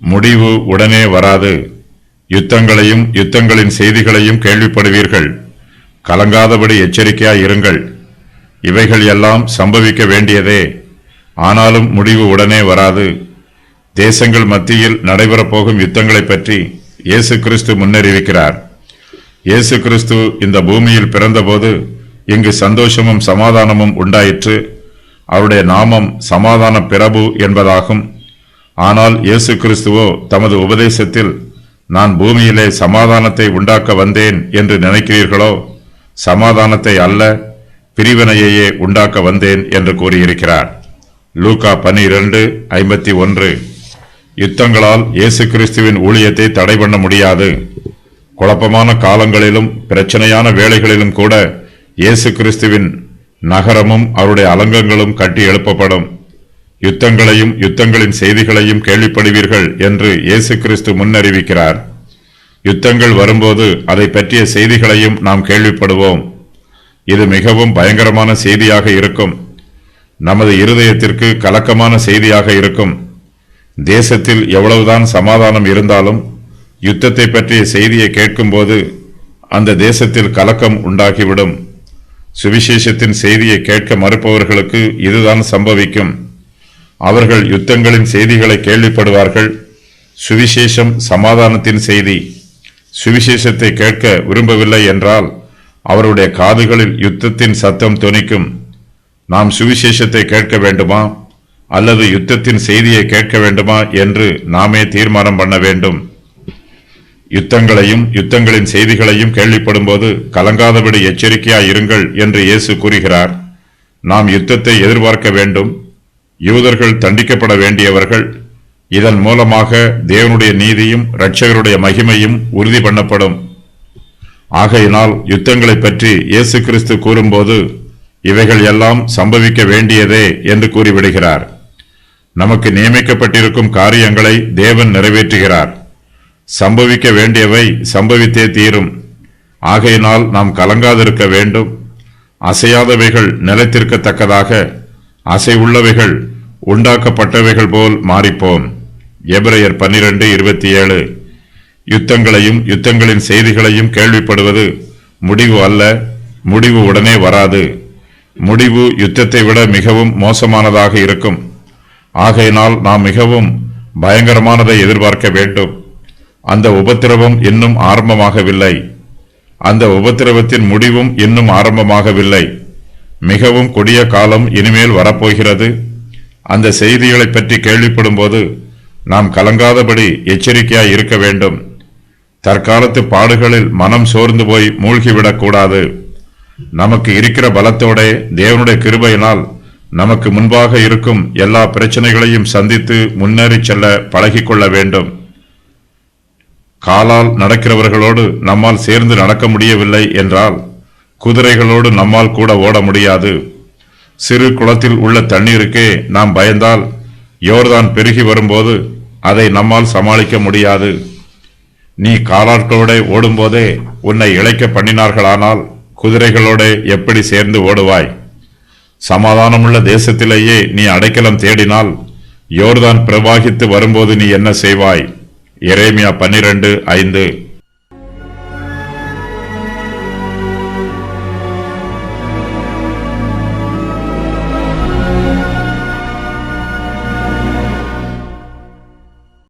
முடிவு உடனே வராது. யுத்தங்களையும் யுத்தங்களின் செய்திகளையும் கேள்விப்படுவீர்கள். கலங்காதபடி எச்சரிக்கையாயிருங்கள். இவைகள் எல்லாம் சம்பவிக்க வேண்டியதே, ஆனாலும் முடிவு உடனே வராது. தேசங்கள் மத்தியில் நடைபெறப் போகும் யுத்தங்களை பற்றி இயேசு கிறிஸ்து முன்னறிவிக்கிறார். இயேசு கிறிஸ்து இந்த பூமியில் பிறந்தபோது இங்கு சந்தோஷமும் சமாதானமும் உண்டாயிற்று. அவருடைய நாமம் சமாதான பிரபு என்பதாகும். ஆனால் இயேசு கிறிஸ்துவோ தமது உபதேசத்தில், நான் பூமியிலே சமாதானத்தை உண்டாக்க வந்தேன் என்று நினைக்கிறீர்களோ? சமாதானத்தை அல்ல, பிரிவினையையே உண்டாக்க வந்தேன் என்று கூறியிருக்கிறார். லூக்கா 12:51. யுத்தங்களால் இயேசு கிறிஸ்துவின் ஊழியத்தை தடை பண்ண முடியாது. குழப்பமான காலங்களிலும் பிரச்சனையான வேளைகளிலும் கூட இயேசு கிறிஸ்துவின் நகரமும் அவருடைய அலங்கங்களும் கட்டி எழுப்பப்படும். யுத்தங்களையும் யுத்தங்களின் செய்திகளையும் கேள்விப்படுவீர்கள் என்று இயேசு கிறிஸ்து முன்னறிவிக்கிறார். யுத்தங்கள் வரும்போது அதை பற்றிய செய்திகளையும் நாம் கேள்விப்படுவோம். இது மிகவும் பயங்கரமான செய்தியாக இருக்கும். நமது இருதயத்திற்கு கலக்கமான செய்தியாக இருக்கும். தேசத்தில் எவ்வளவுதான் சமாதானம் இருந்தாலும் யுத்தத்தை பற்றிய செய்தியை கேட்கும்போது அந்த தேசத்தில் கலக்கம் உண்டாகிவிடும். சுவிசேஷத்தின் செய்தியை கேட்க மறுப்பவர்களுக்கு இதுதான் சம்பவிக்கும். அவர்கள் யுத்தங்களின் செய்திகளை கேள்விப்படுவார்கள். சுவிசேஷம் சமாதானத்தின் செய்தி. சுவிசேஷத்தை கேட்க விரும்பவில்லை என்றால் அவருடைய காதுகளில் யுத்தத்தின் சத்தம் தொனிக்கும். நாம் சுவிசேஷத்தை கேட்க வேண்டுமா அல்லது யுத்தத்தின் செய்தியை கேட்க வேண்டுமா என்று நாமே தீர்மானம் பண்ண வேண்டும். யுத்தங்களையும் யுத்தங்களின் செய்திகளையும் கேள்விப்படும் போது கலங்காதபடி எச்சரிக்கையாய் இருங்கள் என்று இயேசு கூறுகிறார். நாம் யுத்தத்தை எதிர்பார்க்க வேண்டும். யூதர்கள் தண்டிக்கப்பட வேண்டியவர்கள். இதன் மூலமாக தேவனுடைய நீதியும் இரட்சகருடைய மகிமையும் உறுதி பண்ணப்படும். ஆகையினால் யுத்தங்களை பற்றி இயேசு கிறிஸ்து கூறும்போது இவைகள் எல்லாம் சம்பவிக்க வேண்டியதே என்று கூறிவிடுகிறார். நமக்கு நியமிக்கப்பட்டிருக்கும் காரியங்களை தேவன் நிறைவேற்றுகிறார். சம்பவிக்க வேண்டியவை சம்பவித்தே தீரும். ஆகையினால் நாம் கலங்காதிருக்க வேண்டும். அசையாதவைகள் நிலைத்திருக்கத்தக்கதாக அசை உள்ளவைகள் உண்டாக்கப்பட்டவைகள் போல் மாறிப்போம். எபிரெயர் 12:27. யுத்தங்களையும் யுத்தங்களின் செய்திகளையும் கேள்விப்படுவது முடிவு அல்ல, முடிவு உடனே வராது. முடிவு யுத்தத்தை விட மிகவும் மோசமானதாக இருக்கும். ஆகையினால் நாம் மிகவும் பயங்கரமானதை எதிர்பார்க்க வேண்டும். அந்த உபத்திரவம் இன்னும் ஆரம்பமாகவில்லை. அந்த உபத்திரவத்தின் முடிவும் இன்னும் ஆரம்பமாகவில்லை. மிகவும் கொடிய காலம் இனிமேல் வரப்போகிறது. அந்த செய்திகளை பற்றி கேள்விப்படும் போது நாம் கலங்காதபடி எச்சரிக்கையாய் இருக்க வேண்டும். தற்காலத்து பாடுகளில் மனம் சோர்ந்து போய் மூழ்கிவிடக்கூடாது. நமக்கு இருக்கிற பலத்தோட தேவனுடைய கிருபையினால் நமக்கு முன்பாக இருக்கும் எல்லா பிரச்சனைகளையும் சந்தித்து முன்னேறி செல்ல பழகிக்கொள்ள வேண்டும். காலால் நடக்கிறவர்களோடு நம்மால் சேர்ந்து நடக்க முடியவில்லை என்றால் குதிரைகளோடு நம்மால் கூட ஓட முடியாது. சிறு குளத்தில் உள்ள தண்ணீருக்கே நாம் பயந்தால் யோர்தான் பெருகி வரும்போது அதை நம்மால் சமாளிக்க முடியாது. நீ காலாட்களோட ஓடும்போதே உன்னை இளைக்க பண்ணினார்களானால் குதிரைகளோட எப்படி சேர்ந்து ஓடுவாய்? சமாதானமுள்ள தேசத்திலேயே நீ அடைக்கலம் தேடினால் யோர்தான் பிரவாகித்து வரும்போது நீ என்ன செய்வாய்? எரேமியா 12:5.